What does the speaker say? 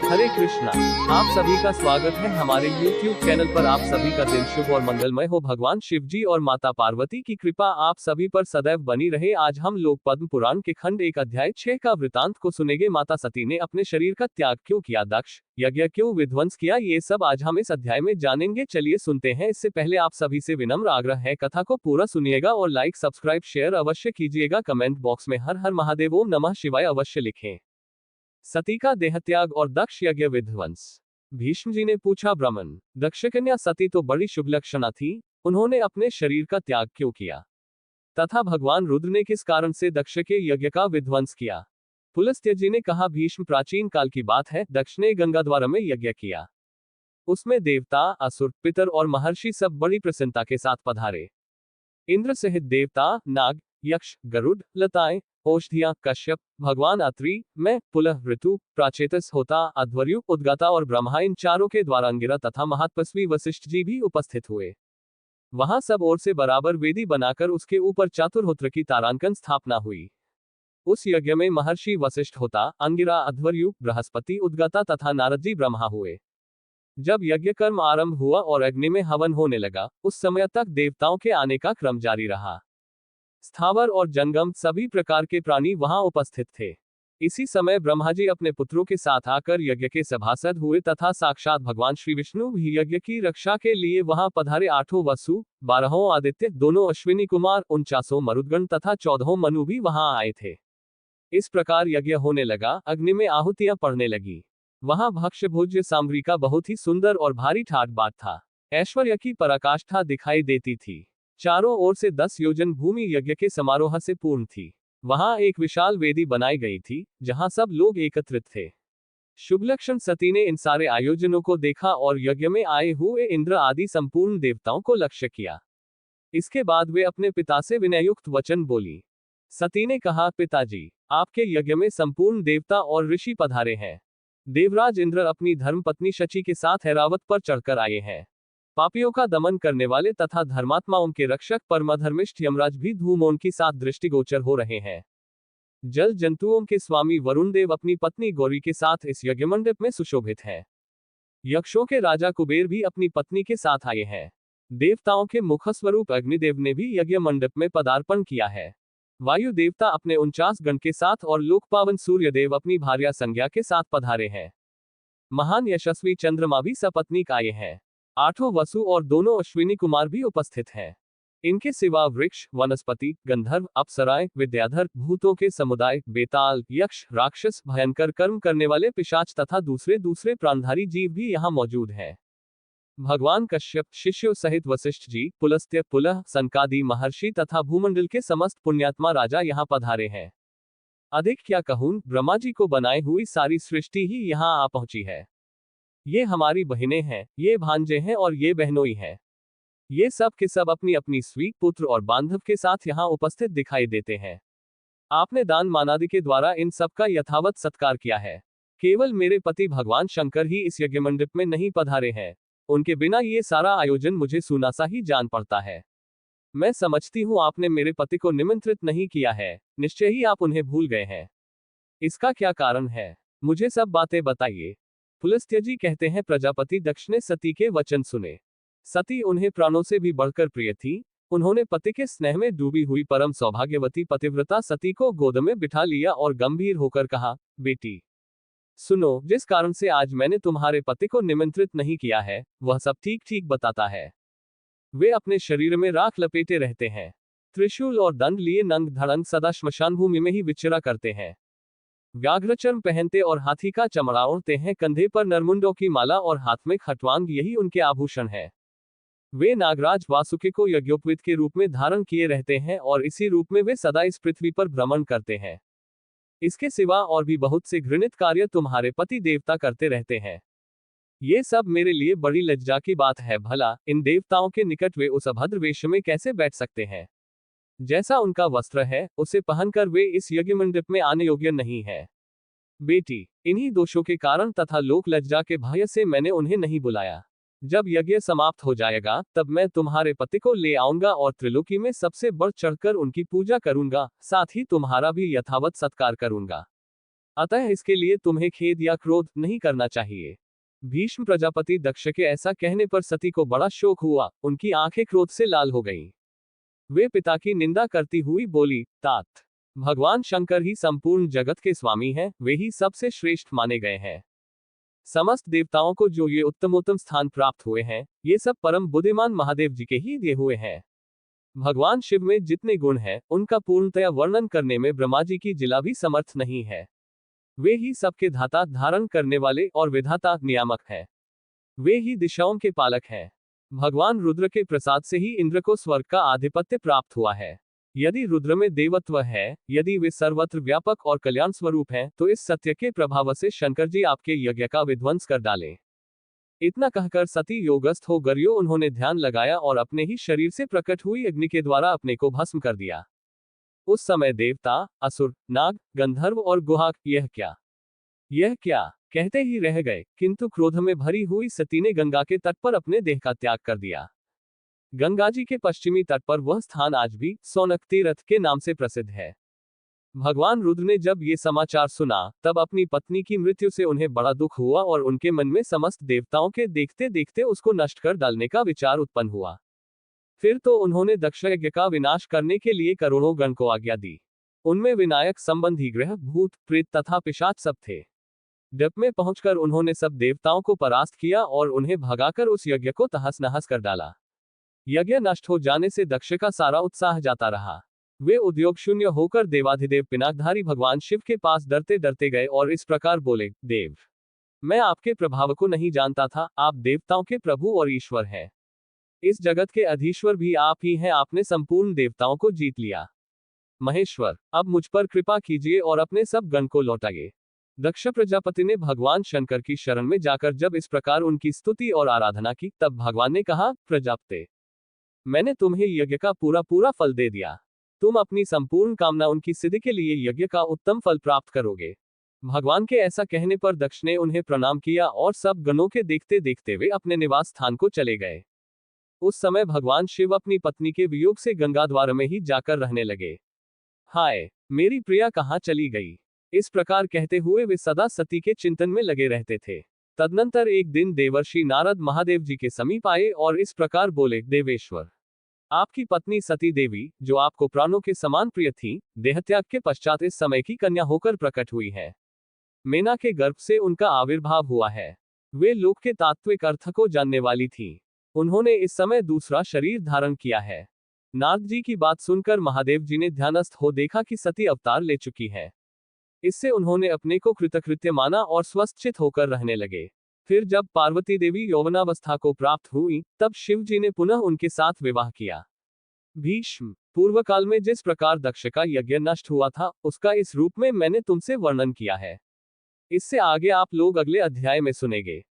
हरे कृष्णा। आप सभी का स्वागत है हमारे YouTube चैनल पर। आप सभी का दिन शुभ और मंगलमय हो। भगवान शिव जी और माता पार्वती की कृपा आप सभी पर सदैव बनी रहे। आज हम लोग पद्म पुराण के खंड 1 अध्याय 6 का वृतांत को सुनेंगे। माता सती ने अपने शरीर का त्याग क्यों किया, दक्ष यज्ञ क्यों विध्वंस किया, ये सब आज हम इस अध्याय में जानेंगे। चलिए सुनते हैं। इससे पहले आप सभी से विनम्र आग्रह है, कथा को पूरा सुनिएगा और लाइक सब्सक्राइब शेयर अवश्य कीजिएगा। कमेंट बॉक्स में हर हर महादेव ओम नमः शिवाय अवश्य लिखें। सती का देहत्याग और दक्ष यज्ञ विध्वंस। भीष्म जी ने पूछा, ब्राह्मण दक्षकन्या सती तो बड़ी शुभ लक्षणा थी, उन्होंने अपने शरीर का त्याग क्यों किया तथा भगवान रुद्र ने किस कारण से दक्ष के यज्ञ का विध्वंस किया। पुलस्त्य जी ने कहा, भीष्म प्राचीन काल की बात है, दक्ष ने गंगाद्वार में यज्ञ किया। उसमें देवता, असुर, पितर और महर्षि सब बड़ी प्रसन्नता के साथ पधारे। इंद्र सहित देवता, नाग, यक्ष, गरुड़, लताएं, औषधियां, कश्यप, भगवान अत्रि, मैं, पुलह, ऋतु, प्राचेतस, होता, अध्वर्यु, उद्गाता और ब्रह्मा, इन चारों के द्वारा अंगिरा तथा महातपस्वी वशिष्ठ जी भी उपस्थित हुए। वहां सब ओर से बराबर वेदी बनाकर उसके ऊपर चातुर्होत्र की तारांकन स्थापना हुई। उस यज्ञ में महर्षि वशिष्ठ, होता, अंगिरा, अध्वर्यु, बृहस्पति, उद्गाता तथा नारद जी ब्रह्मा हुए। जब यज्ञ कर्म आरंभ हुआ और अग्नि में हवन होने लगा, उस समय तक देवताओं के आने का क्रम जारी रहा। स्थावर और जंगम सभी प्रकार के प्राणी वहां उपस्थित थे। इसी समय ब्रह्मा जी अपने पुत्रों के साथ आकर यज्ञ के सभासद हुए तथा साक्षात भगवान श्री विष्णु भी यज्ञ की रक्षा के लिए वहां पधारे। 8 वसु, 12 आदित्य, 2 अश्विनी कुमार, 49 मरुदगण तथा 14 मनु भी वहां आए थे। इस प्रकार यज्ञ होने लगा, अग्नि में आहुतियां पड़ने लगी। वहां भक्ष्य भोज्य सामग्री का बहुत ही सुंदर और भारी ठाट बाट था। ऐश्वर्य की पराकाष्ठा दिखाई देती थी। चारों ओर से 10 योजन भूमि यज्ञ के समारोह से पूर्ण थी। वहां एक विशाल वेदी बनाई गई थी, जहां सब लोग एकत्रित थे। शुभलक्षण सती ने इन सारे आयोजनों को देखा और यज्ञ में आए हुए इंद्र आदि संपूर्ण देवताओं को लक्ष्य किया। इसके बाद वे अपने पिता से विनययुक्त वचन बोली। सती ने कहा, पिताजी, आपके यज्ञ में संपूर्ण देवता और ऋषि पधारे हैं। देवराज इंद्र अपनी धर्मपत्नी शची के साथ ऐरावत पर चढ़कर आए हैं। पापियों का दमन करने वाले तथा धर्मात्माओं के रक्षक परमधर्मिष्ठ यमराज भी धूमों की साथ दृष्टिगोचर हो रहे हैं। जल जंतुओं के स्वामी वरुण देव अपनी पत्नी गौरी के साथ इस यज्ञ मंडप में सुशोभित हैं। यक्षों के राजा कुबेर भी अपनी पत्नी के साथ आए हैं। देवताओं के मुख स्वरूप अग्निदेव ने भी यज्ञ मंडप में पदार्पण किया है। वायु देवता अपने 49 गण के साथ और लोकपावन सूर्यदेव अपनी भार्या संज्ञा के साथ पधारे हैं। महान यशस्वी चंद्रमा भी सपत्नीक आए हैं। 8 वसु और 2 अश्विनी कुमार भी उपस्थित हैं। इनके सिवा वृक्ष, वनस्पति, गंधर्व, अप्सराएं, विद्याधर, भूतों के समुदाय, बेताल, यक्ष, राक्षस, भयंकर कर्म करने वाले पिशाच तथा दूसरे प्राणधारी जीव भी यहाँ मौजूद हैं। भगवान कश्यप, शिष्यों सहित वशिष्ठ जी, पुलस्त्य, पुलह, सनकादि महर्षि तथा भूमंडल के समस्त पुण्यात्मा राजा यहाँ पधारे हैं। अधिक क्या कहूं, ब्रह्मा जी को बनाई हुई सारी सृष्टि ही यहाँ आ पहुंची है। ये हमारी बहनें हैं, ये भांजे हैं और ये बहनोई हैं। ये सब के सब अपनी अपनी स्वी, पुत्र और बांधव के साथ यहाँ उपस्थित दिखाई देते हैं। आपने दान मानादि के द्वारा इन सब का यथावत सत्कार किया है। केवल मेरे पति भगवान शंकर ही इस यज्ञ मंडप में नहीं पधारे हैं। उनके बिना ये सारा आयोजन मुझे सुनासा ही जान पड़ता है। मैं समझती हूँ आपने मेरे पति को निमंत्रित नहीं किया है, निश्चय ही आप उन्हें भूल गए हैं। इसका क्या कारण है, मुझे सब बातें बताइए। पुलस्त्य जी कहते हैं, प्रजापति दक्ष ने सती के वचन सुने। सती उन्हें प्राणों से भी बढ़कर प्रिय थी। उन्होंने पति के स्नेह में डूबी हुई परम सौभाग्यवती पतिव्रता सती को गोद में बिठा लिया और गंभीर होकर कहा, बेटी सुनो, जिस कारण से आज मैंने तुम्हारे पति को निमंत्रित नहीं किया है, वह सब ठीक ठीक बताता है। वे अपने शरीर में राख लपेटे रहते हैं। त्रिशूल और दंड लिए नंग धड़ंग सदा श्मशान भूमि में ही विचरा करते हैं। व्याघ्रचर्म पहनते और हाथी का चमड़ा ओढ़ते हैं। कंधे पर नरमुंडों की माला और हाथ में खटवांग, यही उनके आभूषण है। वे नागराज वासुकी को यज्ञोपवीत के रूप में धारण किए रहते हैं और इसी रूप में वे सदा इस पृथ्वी पर भ्रमण करते हैं। इसके सिवा और भी बहुत से घृणित कार्य तुम्हारे पति देवता करते रहते हैं। ये सब मेरे लिए बड़ी लज्जा की बात है। भला इन देवताओं के निकट वे उस अभद्र वेश में कैसे बैठ सकते हैं? जैसा उनका वस्त्र है, उसे पहनकर वे इस यज्ञ मंडप में आने योग्य नहीं है। बेटी, इन्हीं दोषों के कारण तथा लोक लज्जा के भय से मैंने उन्हें नहीं बुलाया। जब यज्ञ समाप्त हो जाएगा, तब मैं तुम्हारे पति को ले आऊंगा और त्रिलोकी में सबसे बढ़ चढ़कर उनकी पूजा करूंगा, साथ ही तुम्हारा भी यथावत सत्कार करूंगा। अतः इसके लिए तुम्हें खेद या क्रोध नहीं करना चाहिए। भीष्म प्रजापति दक्ष के ऐसा कहने पर सती को बड़ा शोक हुआ, उनकी आंखें क्रोध से लाल हो गईं। वे पिता की निंदा करती हुई बोली, तात, भगवान शंकर ही संपूर्ण जगत के स्वामी हैं, वे ही सबसे श्रेष्ठ माने गए हैं। समस्त देवताओं को जो ये उत्तमोत्तम स्थान प्राप्त हुए हैं, ये सब परम बुद्धिमान महादेव जी के ही दिए हुए हैं। भगवान शिव में जितने गुण हैं, उनका पूर्णतया वर्णन करने में ब्रह्मा जी की जिला भी समर्थ नहीं है। वे ही सबके धाता, धारण करने वाले और विधाता, नियामक हैं। वे ही दिशाओं के पालक हैं। भगवान रुद्र के प्रसाद से ही इंद्र को स्वर्ग का आधिपत्य प्राप्त हुआ है। यदि रुद्र में देवत्व है, यदि वे सर्वत्र व्यापक और कल्याण स्वरूप हैं, तो इस सत्य के प्रभाव से शंकर जी आपके यज्ञ का विध्वंस कर डालें। इतना कहकर सती योगस्थ हो गरियो उन्होंने ध्यान लगाया और अपने ही शरीर से प्रकट हुई अग्नि के द्वारा अपने को भस्म कर दिया। उस समय देवता, असुर, नाग, गंधर्व और गुहाक यह क्या कहते ही रह गए, किंतु क्रोध में भरी हुई सती ने गंगा के तट पर अपने देह का त्याग कर दिया। गंगा जी के पश्चिमी तट पर वह स्थान आज भी सोनक तीर्थ के नाम से प्रसिद्ध है। भगवान रुद्र ने जब ये समाचार सुना, तब अपनी पत्नी की मृत्यु से उन्हें बड़ा दुख हुआ और उनके मन में समस्त देवताओं के देखते देखते उसको नष्ट कर डालने का विचार उत्पन्न हुआ। फिर तो उन्होंने दक्ष यज्ञ का विनाश करने के लिए करोड़ों गण को आज्ञा दी। उनमें विनायक संबंधी ग्रह, भूत, प्रेत तथा पिशाच सब थे। डप में पहुंचकर उन्होंने सब देवताओं को परास्त किया और उन्हें भगाकर उस यज्ञ को तहस नहस कर डाला। यज्ञ नष्ट हो जाने से दक्ष का सारा उत्साह जाता रहा। वे उद्योग शून्य होकर देवाधिदेव पिनाकधारी भगवान शिव के पास डरते डरते गए और इस प्रकार बोले, देव, मैं आपके प्रभाव को नहीं जानता था, आप देवताओं के प्रभु और ईश्वर हैं। इस जगत के अधीश्वर भी आप ही हैं, आपने संपूर्ण देवताओं को जीत लिया। महेश्वर, अब मुझ पर कृपा कीजिए और अपने सब गण को लौटाइए। दक्ष प्रजापति ने भगवान शंकर की शरण में जाकर जब इस प्रकार उनकी स्तुति और आराधना की, तब भगवान ने कहा, प्रजापते, मैंने तुम्हें यज्ञ का पूरा फल दे दिया। तुम अपनी संपूर्ण कामना उनकी सिद्धि के लिए यज्ञ का उत्तम फल प्राप्त करोगे। भगवान के ऐसा कहने पर दक्ष ने उन्हें प्रणाम किया और सब गणों के देखते देखते वे अपने निवास स्थान को चले गए। उस समय भगवान शिव अपनी पत्नी के वियोग से गंगा द्वार में ही जाकर रहने लगे। हाय, मेरी प्रिया कहाँ चली गई? इस प्रकार कहते हुए वे सदा सती के चिंतन में लगे रहते थे। तदनंतर एक दिन देवर्षि नारद महादेव जी के समीप आए और इस प्रकार बोले, देवेश्वर, आपकी पत्नी सती देवी, जो आपको प्राणों के समान प्रिय थी, देहत्याग के पश्चात इस समय की कन्या होकर प्रकट हुई है। मेना के गर्भ से उनका आविर्भाव हुआ है। वे लोक के तात्विक अर्थ को जानने वाली थी। उन्होंने इस समय दूसरा शरीर धारण किया है। नारद जी की बात सुनकर महादेव जी ने ध्यानस्थ हो देखा कि सती अवतार ले चुकी है। इससे उन्होंने अपने को कृतकृत्य माना और स्वस्थचित होकर रहने लगे। फिर जब पार्वती देवी यौवनावस्था को प्राप्त हुई, तब शिव जी ने पुनः उनके साथ विवाह किया। भीष्म, पूर्व काल में जिस प्रकार दक्ष का यज्ञ नष्ट हुआ था, उसका इस रूप में मैंने तुमसे वर्णन किया है। इससे आगे आप लोग अगले अध्याय में सुनेंगे।